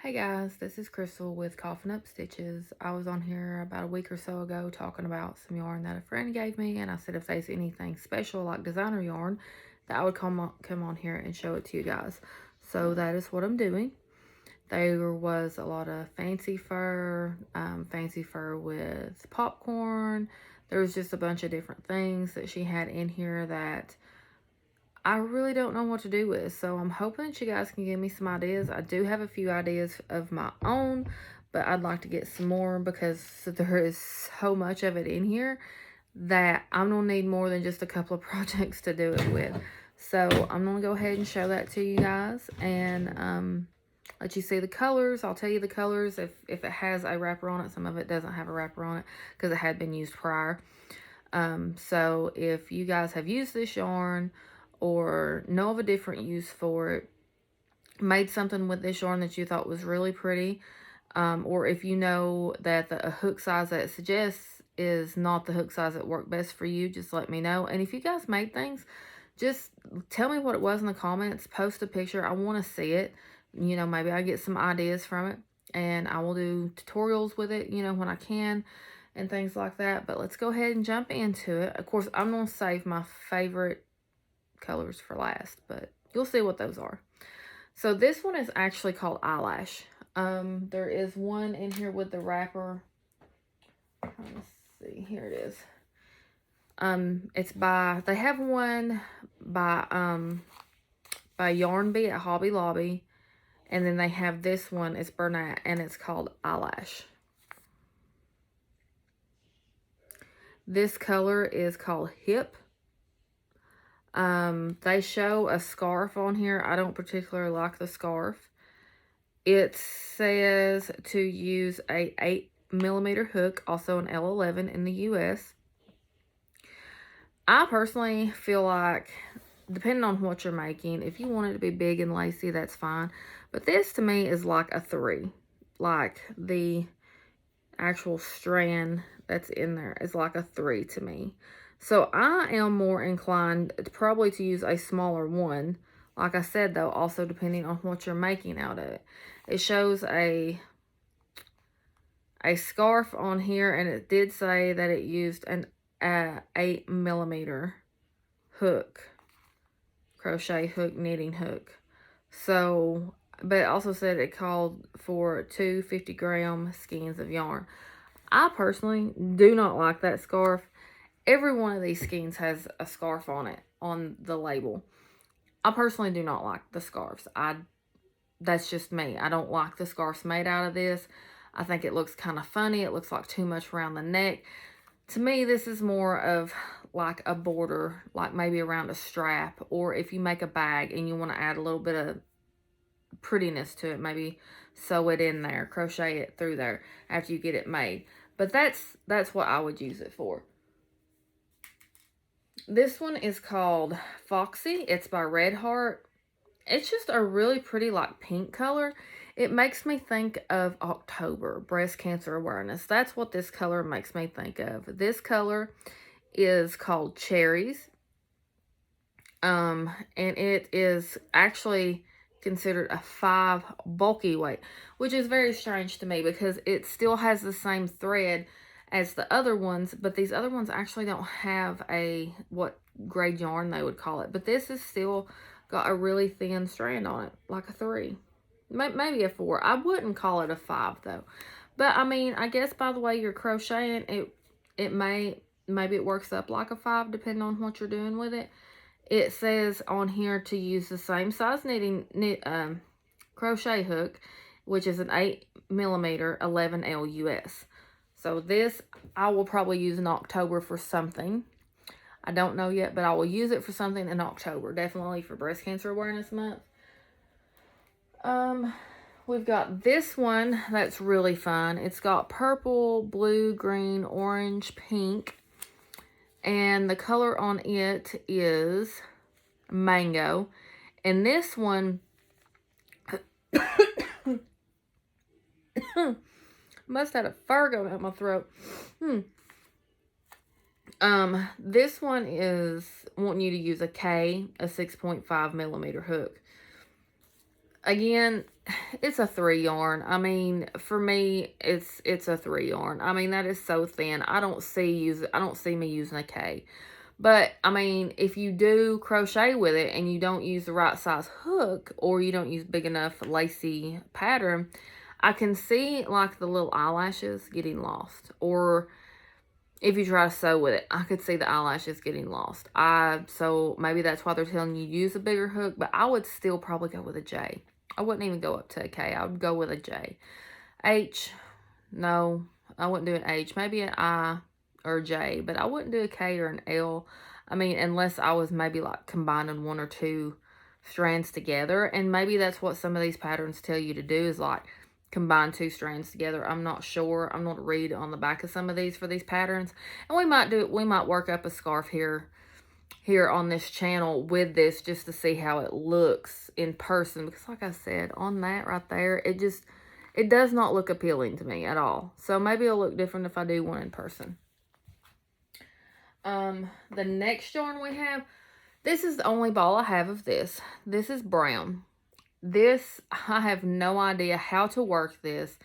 Hey guys, this is Crystal with Coffin Up Stitches. I was on here about a week or so ago talking about some yarn that a friend gave me, and I said if there's anything special like designer yarn that I would come on here and show it to you guys. So that is what I'm doing. There was a lot of fancy fur with popcorn. There was just a bunch of different things that she had in here that I really don't know what to do with. So I'm hoping that you guys can give me some ideas. I do have a few ideas of my own, but I'd like to get some more because there is so much of it in here that I'm going to need more than just a couple of projects to do it with. So I'm going to go ahead and show that to you guys and let you see the colors. I'll tell you the colors if it has a wrapper on it. Some of it doesn't have a wrapper on it because it had been used prior. So if you guys have used this yarn or know of a different use for it, made something with this yarn that you thought was really pretty, or if you know that the hook size that it suggests is not the hook size that worked best for you, just let me know. And if you guys made things, just tell me what it was in the comments. Post a picture. I want to see it. You know, maybe I get some ideas from it, and I will do tutorials with it, you know, when I can and things like that. But let's go ahead and jump into it. Of course, I'm going to save my favorite colors for last, but you'll see what those are. So this one is actually called Eyelash. There is one in here with the wrapper. Let's see, here it is. They have one by Yarn Bee at Hobby Lobby, and then they have this one, it's Bernat, and it's called Eyelash. This color is called Hip. They show a scarf on here. I don't particularly like the scarf. It says to use a 8mm hook, also an L11 in the US. I personally feel like, depending on what you're making, if you want it to be big and lacy, that's fine. But this to me is like a 3. Like the actual strand that's in there is like a 3 to me. So I am more inclined probably to use a smaller one. Like I said, though, also depending on what you're making out of it. It shows a scarf on here, and it did say that it used an 8mm hook, crochet hook, knitting hook. So, but it also said it called for 2 50-gram skeins of yarn. I personally do not like that scarf. Every one of these skeins has a scarf on it, on the label. I personally do not like the scarves. That's just me. I don't like the scarves made out of this. I think it looks kind of funny. It looks like too much around the neck. To me, this is more of like a border, like maybe around a strap, or if you make a bag and you want to add a little bit of prettiness to it, maybe sew it in there, crochet it through there after you get it made. But that's what I would use it for. This one is called Foxy. It's by Red Heart. It's just a really pretty like pink color. It makes me think of October, breast cancer awareness. That's what this color makes me think of. This color is called Cherries. And it is actually considered a 5 bulky weight, which is very strange to me because it still has the same thread as the other ones, but these other ones actually don't have what grade yarn they would call it. But this is still got a really thin strand on it, like a 3. Maybe a 4. I wouldn't call it a 5 though. But I mean, I guess by the way you're crocheting, maybe it works up like a 5 depending on what you're doing with it. It says on here to use the same size crochet hook, which is an 8mm 11L US. So this I will probably use in October for something. I don't know yet, but I will use it for something in October. Definitely for Breast Cancer Awareness Month. We've got this one that's really fun. It's got purple, blue, green, orange, pink. And the color on it is mango. And this one must have had a fur going out my throat. This one is wanting you to use a 6.5mm hook. Again, it's a 3 yarn. I mean, for me, it's a 3 yarn. I mean, that is so thin. I don't see me using a K. But I mean, if you do crochet with it and you don't use the right size hook, or you don't use big enough lacy pattern, I can see like the little eyelashes getting lost. Or if you try to sew with it, I could see the eyelashes getting lost. So maybe that's why they're telling you use a bigger hook, but I would still probably go with a J. I wouldn't even go up to a K. I would go with a J. H, no, I wouldn't do an H. Maybe an I or a J, but I wouldn't do a K or an L. I mean, unless I was maybe like combining one or two strands together. And maybe that's what some of these patterns tell you to do, is like combine 2 strands together. I'm not sure. I'm going to read on the back of some of these for these patterns. And we might work up a scarf here on this channel with this, just to see how it looks in person, because like I said, on that right there, it does not look appealing to me at all. So maybe it'll look different if I do one in person. The next yarn we have, this is the only ball I have of this. This is brown. This, I have no idea how to work this.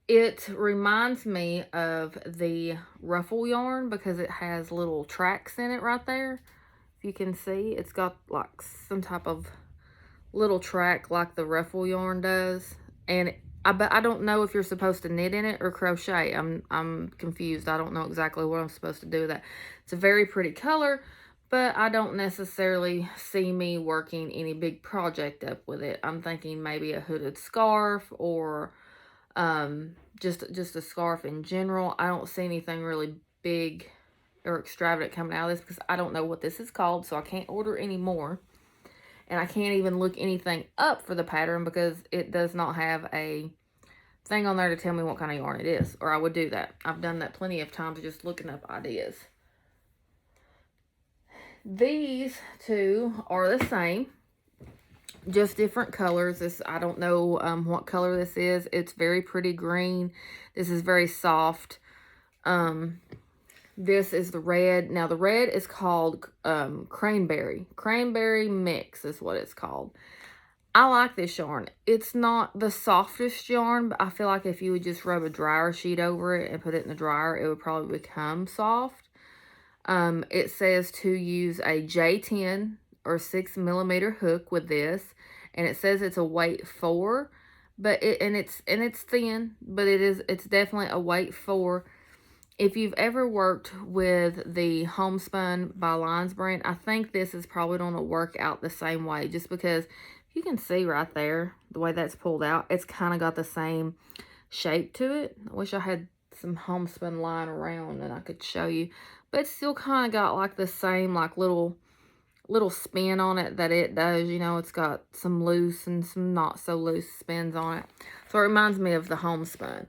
It reminds me of the ruffle yarn because it has little tracks in it right there. If you can see, it's got like some type of little track like the ruffle yarn does. And I don't know if you're supposed to knit in it or crochet. I'm confused. I don't know exactly what I'm supposed to do with that. It's a very pretty color, but I don't necessarily see me working any big project up with it. I'm thinking maybe a hooded scarf, or just a scarf in general. I don't see anything really big or extravagant coming out of this, because I don't know what this is called, so I can't order any more. And I can't even look anything up for the pattern because it does not have a thing on there to tell me what kind of yarn it is, or I would do that. I've done that plenty of times, just looking up ideas. These two are the same, just different colors. This, I don't know what color this is. It's very pretty green. This is very soft. This is the red. Now the red is called cranberry. Cranberry mix is what it's called. I like this yarn. It's not the softest yarn, but I feel like if you would just rub a dryer sheet over it and put it in the dryer, it would probably become soft. It says to use a J10 or 6mm hook with this, and it says it's a weight 4, but it's thin, but it's definitely a weight 4. If you've ever worked with the Homespun by Lines brand, I think this is probably going to work out the same way, just because you can see right there the way that's pulled out. It's kind of got the same shape to it. I wish I had some Homespun lying around and I could show you, but it's still kind of got like the same like little spin on it that it does. You know, it's got some loose and some not so loose spins on it, so it reminds me of the Homespun.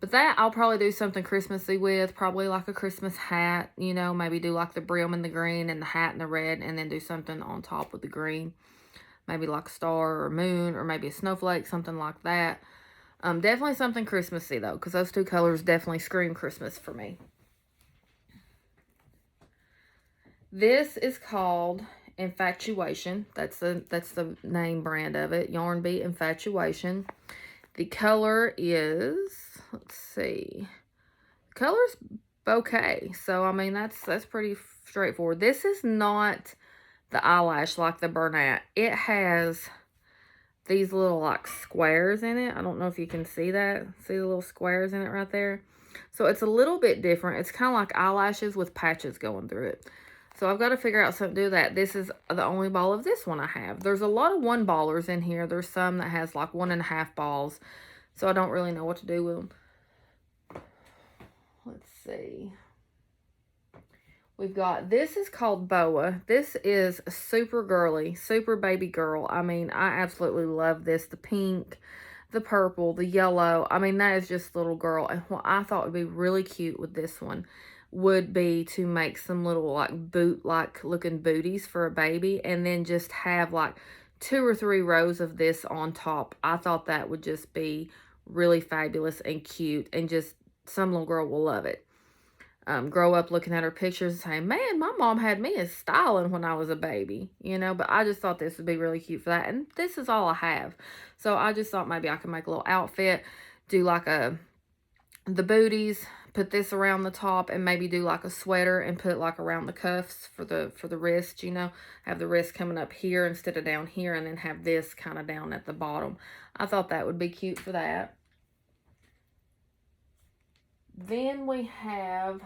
But that I'll probably do something Christmassy with, probably like a Christmas hat, you know, maybe do like the brim in the green and the hat in the red, and then do something on top with the green, maybe like a star or moon, or maybe a snowflake, something like that. Definitely something Christmassy though, because those two colors definitely scream Christmas for me. This is called Infatuation. That's the name brand of it. Yarn Beat Infatuation. The color is, let's see, the color's bouquet. So I mean that's pretty straightforward. This is not the eyelash like the Bernat. It has these little like squares in it. I don't know if you can see that. See the little squares in it right there? So it's a little bit different. It's kind of like eyelashes with patches going through it. So I've got to figure out something to do with that. This is the only ball of this one I have. There's a lot of 1-ballers in here. There's some that has like 1.5 balls. So I don't really know what to do with them. Let's see. We've got, this is called Boa. This is super girly, super baby girl. I mean, I absolutely love this. The pink, the purple, the yellow. I mean, that is just little girl. And what I thought would be really cute with this one would be to make some little like boot-like looking booties for a baby, and then just have like 2 or 3 rows of this on top. I thought that would just be really fabulous and cute, and just some little girl will love it. grow up looking at her pictures and saying, man, my mom had me as styling when I was a baby, you know, but I just thought this would be really cute for that. And this is all I have. So I just thought maybe I could make a little outfit, do like the booties, put this around the top, and maybe do like a sweater and put like around the cuffs for the wrist, you know, have the wrist coming up here instead of down here, and then have this kind of down at the bottom. I thought that would be cute for that. Then we have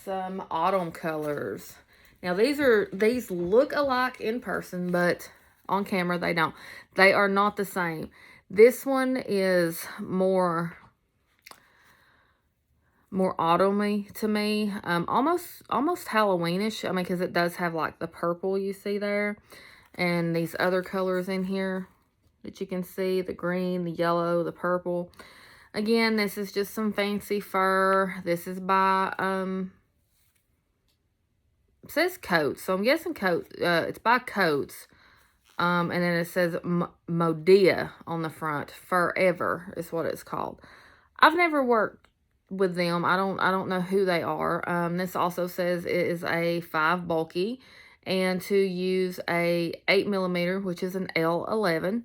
some autumn colors. Now these look alike in person, but on camera they don't. They are not the same. This one is more autumny to me, almost Halloweenish. I mean, because it does have like the purple you see there, and these other colors in here that you can see, the green, the yellow, the purple. Again, this is just some fancy fur. This is by it says Coats, so I'm guessing Coats. It's by Coats. And then it says Modea on the front. Forever is what it's called. I've never worked with them. I don't know who they are. This also says it is a 5 bulky, and to use a 8mm, which is an L11.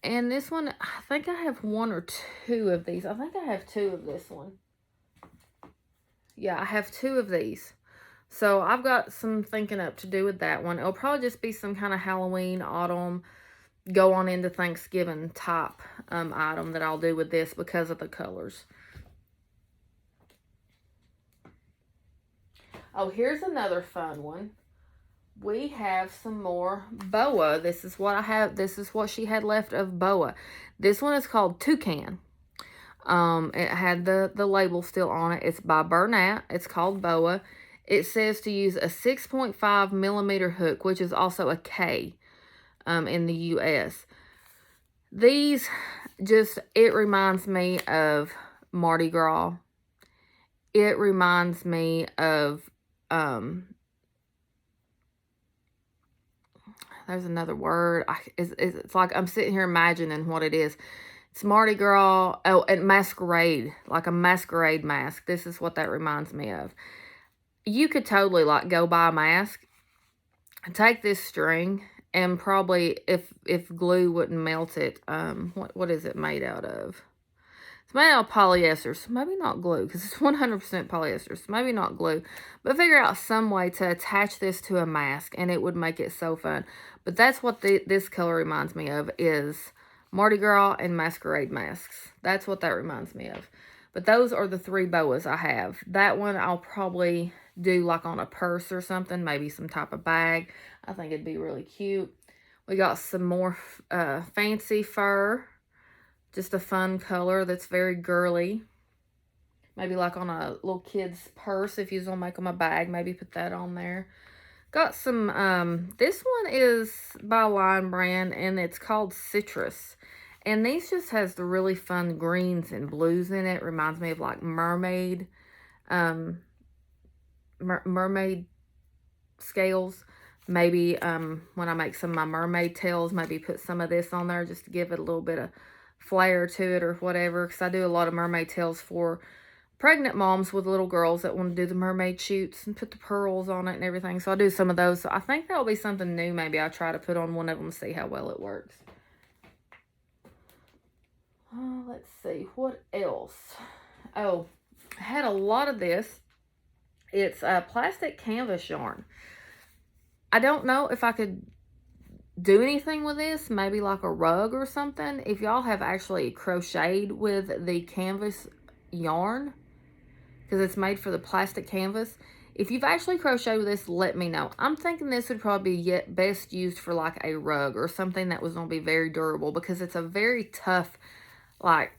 And this one, I think I have 1 or 2 of these. I think I have 2 of this one. Yeah, I have 2 of these. So I've got some thinking up to do with that one. It'll probably just be some kind of Halloween, autumn, go on into Thanksgiving type item that I'll do with this because of the colors. Oh, here's another fun one. We have some more boa. This is what I have. This is what she had left of boa. This one is called Toucan. It had the label still on it. It's by Bernat. It's called boa. It says to use a 6.5mm hook, which is also a K in the US. These it reminds me of Mardi Gras. It reminds me of, there's another word. It's like I'm sitting here imagining what it is. It's Mardi Gras. Oh, and masquerade, like a masquerade mask. This is what that reminds me of. You could totally like go buy a mask, take this string, and probably if glue wouldn't melt it, what is it made out of? It's made out of polyester, so maybe not glue, because it's 100% polyester, so maybe not glue. But figure out some way to attach this to a mask, and it would make it so fun. But that's what this color reminds me of, is Mardi Gras and masquerade masks. That's what that reminds me of. But those are the 3 boas I have. That one I'll probably do like on a purse or something, maybe some type of bag. I think it'd be really cute. We got some more fancy fur. Just a fun color that's very girly. Maybe like on a little kid's purse. If you're going to make them a bag, maybe put that on there. Got some, this one is by Lion Brand, and it's called Citrus. And these just has the really fun greens and blues in it. Reminds me of like mermaid, mermaid scales. Maybe when I make some of my mermaid tails, maybe put some of this on there just to give it a little bit of flair to it or whatever, because I do a lot of mermaid tails for pregnant moms with little girls that want to do the mermaid shoots and put the pearls on it and everything. So I do some of those. So I think that will be something new. Maybe I'll try to put on one of them and see how well it works. Let's see, what else? Oh, I had a lot of this. It's a plastic canvas yarn. I don't know if I could do anything with this, maybe like a rug or something. If y'all have actually crocheted with the canvas yarn, because it's made for the plastic canvas, if you've actually crocheted with this, let me know. I'm thinking this would probably be best used for like a rug or something that was going to be very durable, because it's a very tough, like,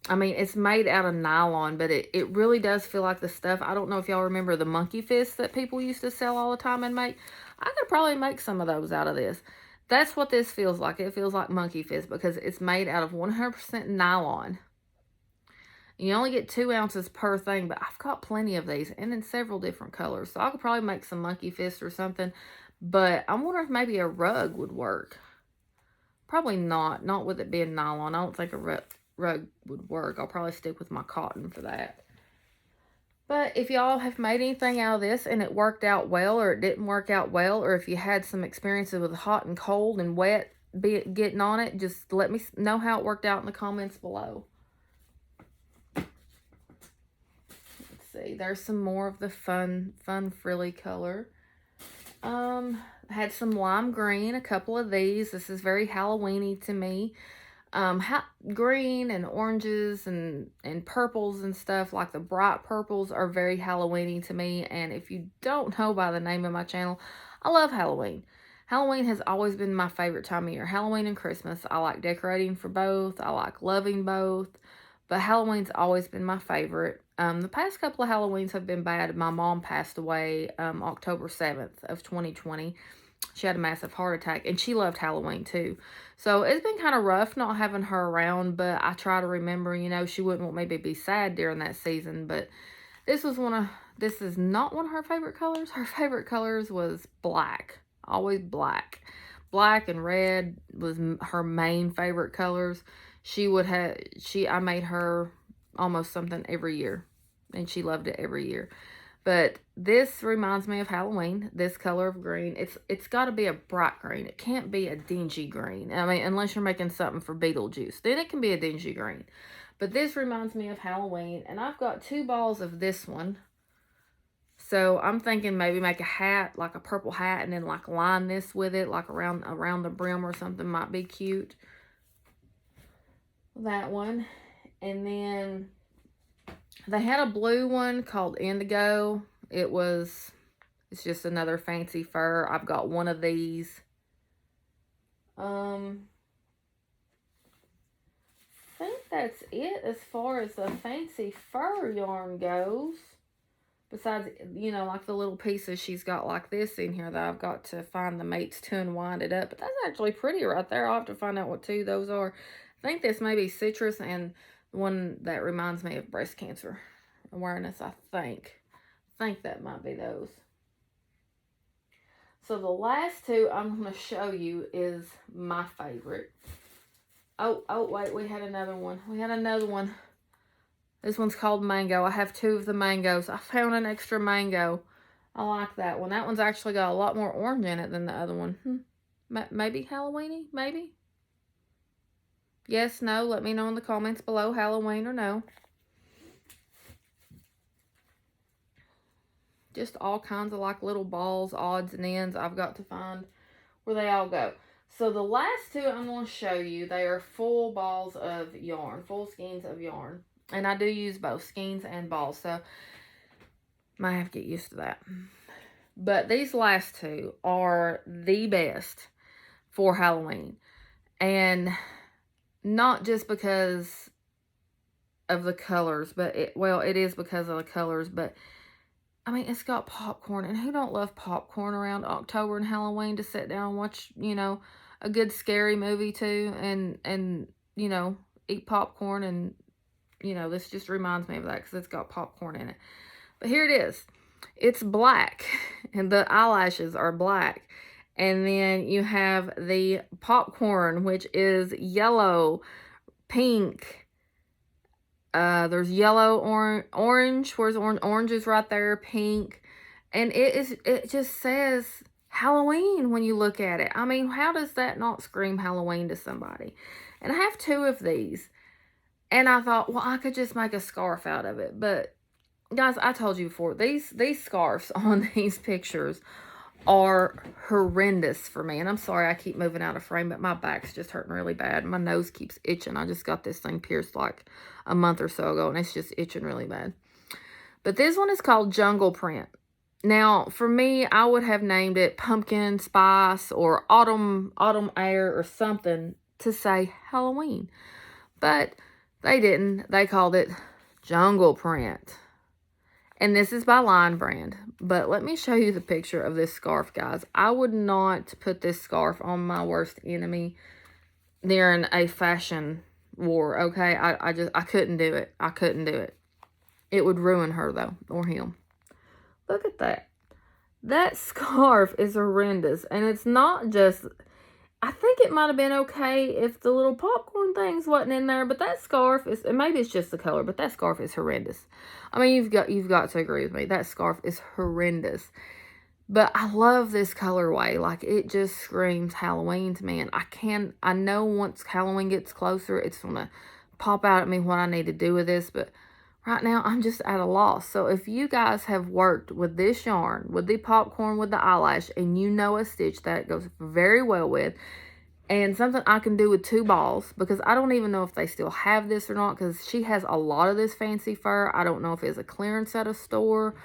I mean, it's made out of nylon, but it really does feel like the stuff. I don't know if y'all remember the monkey fists that people used to sell all the time and make. I could probably make some of those out of this. That's what this feels like. It feels like monkey fist because it's made out of 100% nylon. You only get 2 ounces per thing, but I've got plenty of these and in several different colors. So I could probably make some monkey fist or something. But I'm wondering if maybe a rug would work. Probably not. Not with it being nylon. I don't think a rug would work. I'll probably stick with my cotton for that. But if y'all have made anything out of this and it worked out well or it didn't work out well, or if you had some experiences with hot and cold and wet getting on it, just let me know how it worked out in the comments below. Let's see. There's some more of the fun frilly color. Had some lime green, a couple of these. This is very Halloweeny to me. Green and oranges and purples and stuff, like the bright purples, are very Halloweeny to me. And if you don't know by the name of my channel, I love Halloween. Halloween has always been my favorite time of year. Halloween and Christmas. I like decorating for both. I like loving both. But Halloween's always been my favorite. The past couple of Halloweens have been bad. My mom passed away October 7th of 2020. She had a massive heart attack, and she loved Halloween too. So it's been kind of rough not having her around, but I try to remember, you know, she wouldn't want me to be sad during that season. But this is not one of her favorite colors. Her favorite colors was black, always black. Black and red was her main favorite colors. I made her almost something every year, and she loved it every year. But this reminds me of Halloween, this color of green. It's got to be a bright green. It can't be a dingy green. I mean, unless you're making something for Beetlejuice. Then it can be a dingy green. But this reminds me of Halloween. And I've got 2 balls of this one. So I'm thinking maybe make a hat, like a purple hat, and then like line this with it, like around the brim or something might be cute. That one. And then they had a blue one called Indigo. It's just another fancy fur. I've got one of these. I think that's it as far as the fancy fur yarn goes. Besides, you know, like the little pieces she's got like this in here that I've got to find the mates to and wind it up. But that's actually pretty right there. I'll have to find out what 2 those are. I think this may be citrus and one that reminds me of breast cancer awareness, I think. That might be those. So the last 2 I'm going to show you is my favorite. Oh, wait, we had another one. This one's called Mango. I have 2 of the mangoes. I found an extra mango. I like that one. That one's actually got a lot more orange in it than the other one. Maybe Halloweeny? Maybe? Yes, no? Let me know in the comments below, Halloween or no. Just all kinds of like little balls, odds and ends. I've got to find where they all go. So the last 2 I'm going to show you, they are full balls of yarn, full skeins of yarn. And I do use both skeins and balls, so might have to get used to that. But these last 2 are the best for Halloween. And not just because of the colors, but it is because of the colors, but I mean, it's got popcorn, and who don't love popcorn around October and Halloween to sit down and watch, you know, a good scary movie too, and you know, eat popcorn. And you know, this just reminds me of that because it's got popcorn in it. But here it is. It's black, and the eyelashes are black. And then you have the popcorn, which is yellow, pink. There's yellow, orange. Where's orange? Orange is right there, pink. And it just says Halloween when you look at it. I mean, how does that not scream Halloween to somebody? And I have 2 of these. And I thought, well, I could just make a scarf out of it. But, guys, I told you before, these scarves on these pictures are horrendous for me. And I'm sorry I keep moving out of frame, but my back's just hurting really bad. My nose keeps itching. I just got this thing pierced like a month or so ago, and it's just itching really bad. But this one is called Jungle Print. Now, for me, I would have named it Pumpkin Spice or Autumn Air or something to say Halloween. But they didn't. They called it Jungle Print. And this is by Line Brand. But let me show you the picture of this scarf, guys. I would not put this scarf on my worst enemy during a fashion war, okay? I couldn't do it. I couldn't do it. It would ruin her, though, or him. Look at that. That scarf is horrendous. And it's not just I think it might have been okay if the little popcorn things wasn't in there, but that scarf is, and maybe it's just the color, but that scarf is horrendous. I mean, you've got to agree with me. That scarf is horrendous. But I love this colorway. Like, it just screams Halloween to me. And I know once Halloween gets closer, it's going to pop out at me what I need to do with this. But right now, I'm just at a loss. So if you guys have worked with this yarn, with the popcorn, with the eyelash, and you know a stitch that it goes very well with, and something I can do with 2 balls, because I don't even know if they still have this or not, because she has a lot of this fancy fur. I don't know if it's a clearance at a store,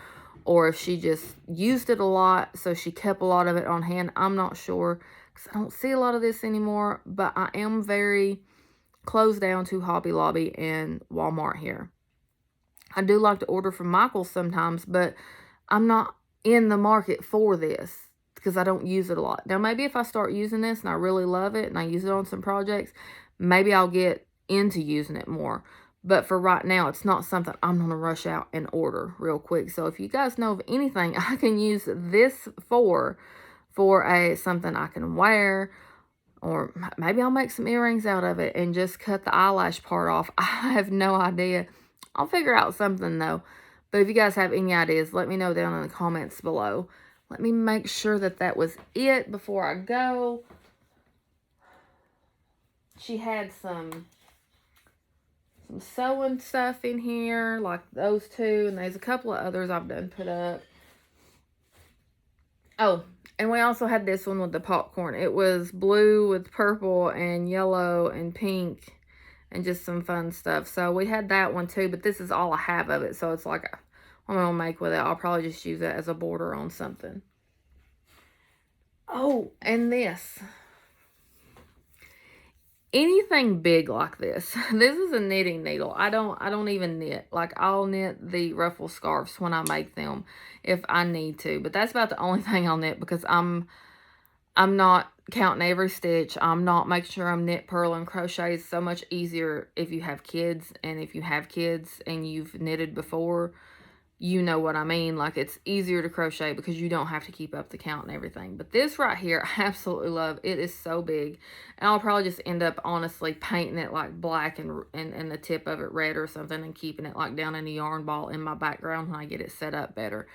or if she just used it a lot, so she kept a lot of it on hand. I'm not sure, because I don't see a lot of this anymore, but I am very closed down to Hobby Lobby and Walmart here. I do like to order from Michael's sometimes, but I'm not in the market for this because I don't use it a lot. Now, maybe if I start using this and I really love it and I use it on some projects, maybe I'll get into using it more. But for right now, it's not something I'm going to rush out and order real quick. So if you guys know of anything I can use this for something I can wear, or maybe I'll make some earrings out of it and just cut the eyelash part off. I have no idea. I'll figure out something though. But if you guys have any ideas, let me know down in the comments below. Let me make sure that that was it before I go. She had some sewing stuff in here, like those 2. And there's a couple of others I've done put up. Oh, and we also had this one with the popcorn. It was blue with purple and yellow and pink and just some fun stuff. So we had that one too, but this is all I have of it. So it's like, what am I going to make with it? I'll probably just use it as a border on something. Oh, and this. Anything big like this. This is a knitting needle. I don't even knit. Like, I'll knit the ruffle scarves when I make them if I need to. But that's about the only thing I'll knit, because I'm not counting every stitch. I'm not making sure I'm knit, purl, and crochet. It's so much easier if you have kids. And if you have kids and you've knitted before, you know what I mean. Like, it's easier to crochet because you don't have to keep up the count and everything. But this right here, I absolutely love. It is so big. And I'll probably just end up, honestly, painting it like black and the tip of it red or something, and keeping it like down in a yarn ball in my background when I get it set up better.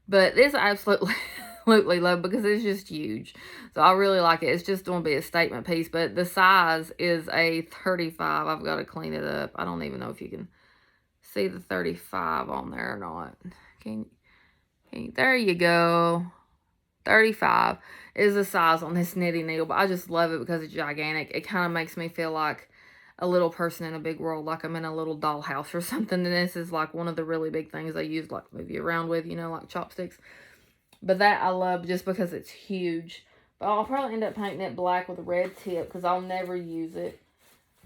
But this I absolutely, absolutely love because it's just huge. So I really like it. It's just going to be a statement piece. But the size is a 35. I've got to clean it up. I don't even know if you can see the 35 on there or not. There you go. 35 is the size on this knitting needle, but I just love it because it's gigantic. It kind of makes me feel like a little person in a big world, like I'm in a little dollhouse or something. And this is like one of the really big things I use, like move you around with, you know, like chopsticks. But that I love just because it's huge. But I'll probably end up painting it black with a red tip because I'll never use it.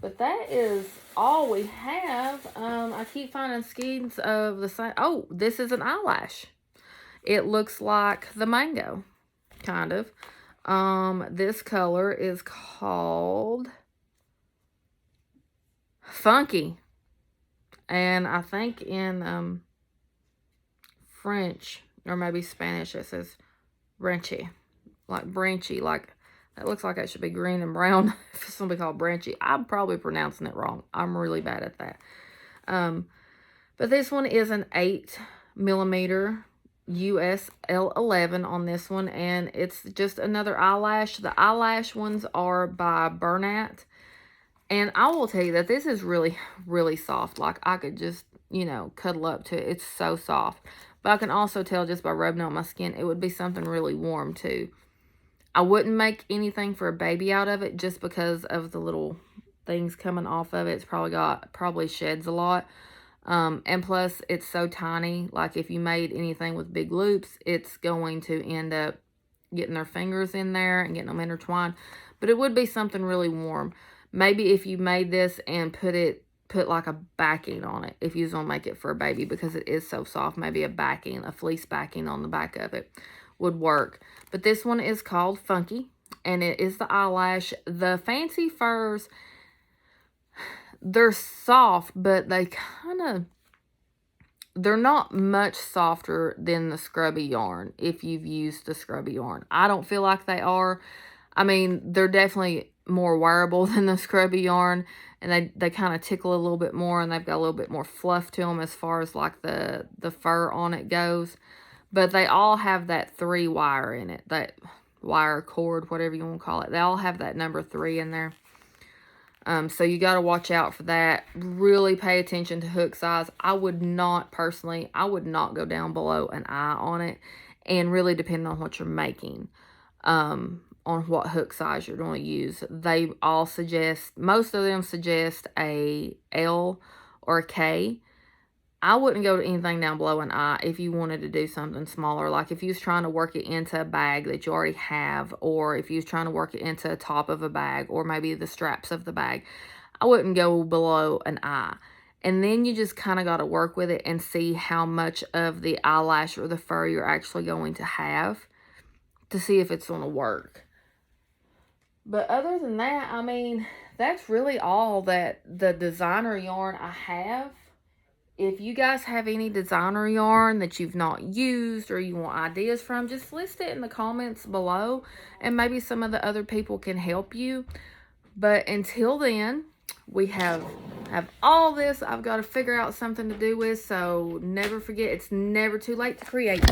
But that is all we have. I keep finding skeins of the same. Oh, this is an eyelash. It looks like the mango, kind of. This color is called Funky. And I think in French, or maybe Spanish, it says branchy. Like branchy, like... It looks like it should be green and brown. If it's going to be called branchy. I'm probably pronouncing it wrong. I'm really bad at that. But this one is an 8mm US L11 on this one. And it's just another eyelash. The eyelash ones are by Bernat. And I will tell you that this is really, really soft. Like, I could just, you know, cuddle up to it. It's so soft. But I can also tell just by rubbing it on my skin, it would be something really warm too. I wouldn't make anything for a baby out of it just because of the little things coming off of it. It's probably sheds a lot. And plus, it's so tiny. Like, if you made anything with big loops, it's going to end up getting their fingers in there and getting them intertwined. But it would be something really warm. Maybe if you made this and put like a backing on it, if you was going to make it for a baby, because it is so soft, maybe a backing, a fleece backing on the back of it would work. But this one is called Funky, and it is the eyelash. The fancy furs, they're soft, but they're not much softer than the scrubby yarn if you've used the scrubby yarn. I don't feel like they are. I mean, they're definitely more wearable than the scrubby yarn, and they kind of tickle a little bit more, and they've got a little bit more fluff to them as far as like the fur on it goes. But they all have that 3 wire in it, that wire cord, whatever you want to call it. They all have that number 3 in there. So you got to watch out for that. Really pay attention to hook size. I would not, personally, I would not go down below an eye on it. And really depending on what you're making, on what hook size you're going to use. They all suggest, most of them suggest a L or a K. I wouldn't go to anything down below an eye if you wanted to do something smaller. Like if you was trying to work it into a bag that you already have, or if you was trying to work it into the top of a bag, or maybe the straps of the bag, I wouldn't go below an eye. And then you just kind of got to work with it and see how much of the eyelash or the fur you're actually going to have to see if it's going to work. But other than that, I mean, that's really all that the designer yarn I have. If you guys have any designer yarn that you've not used or you want ideas from, just list it in the comments below, and maybe some of the other people can help you. But until then, we have all this I've got to figure out something to do with, so never forget, it's never too late to create.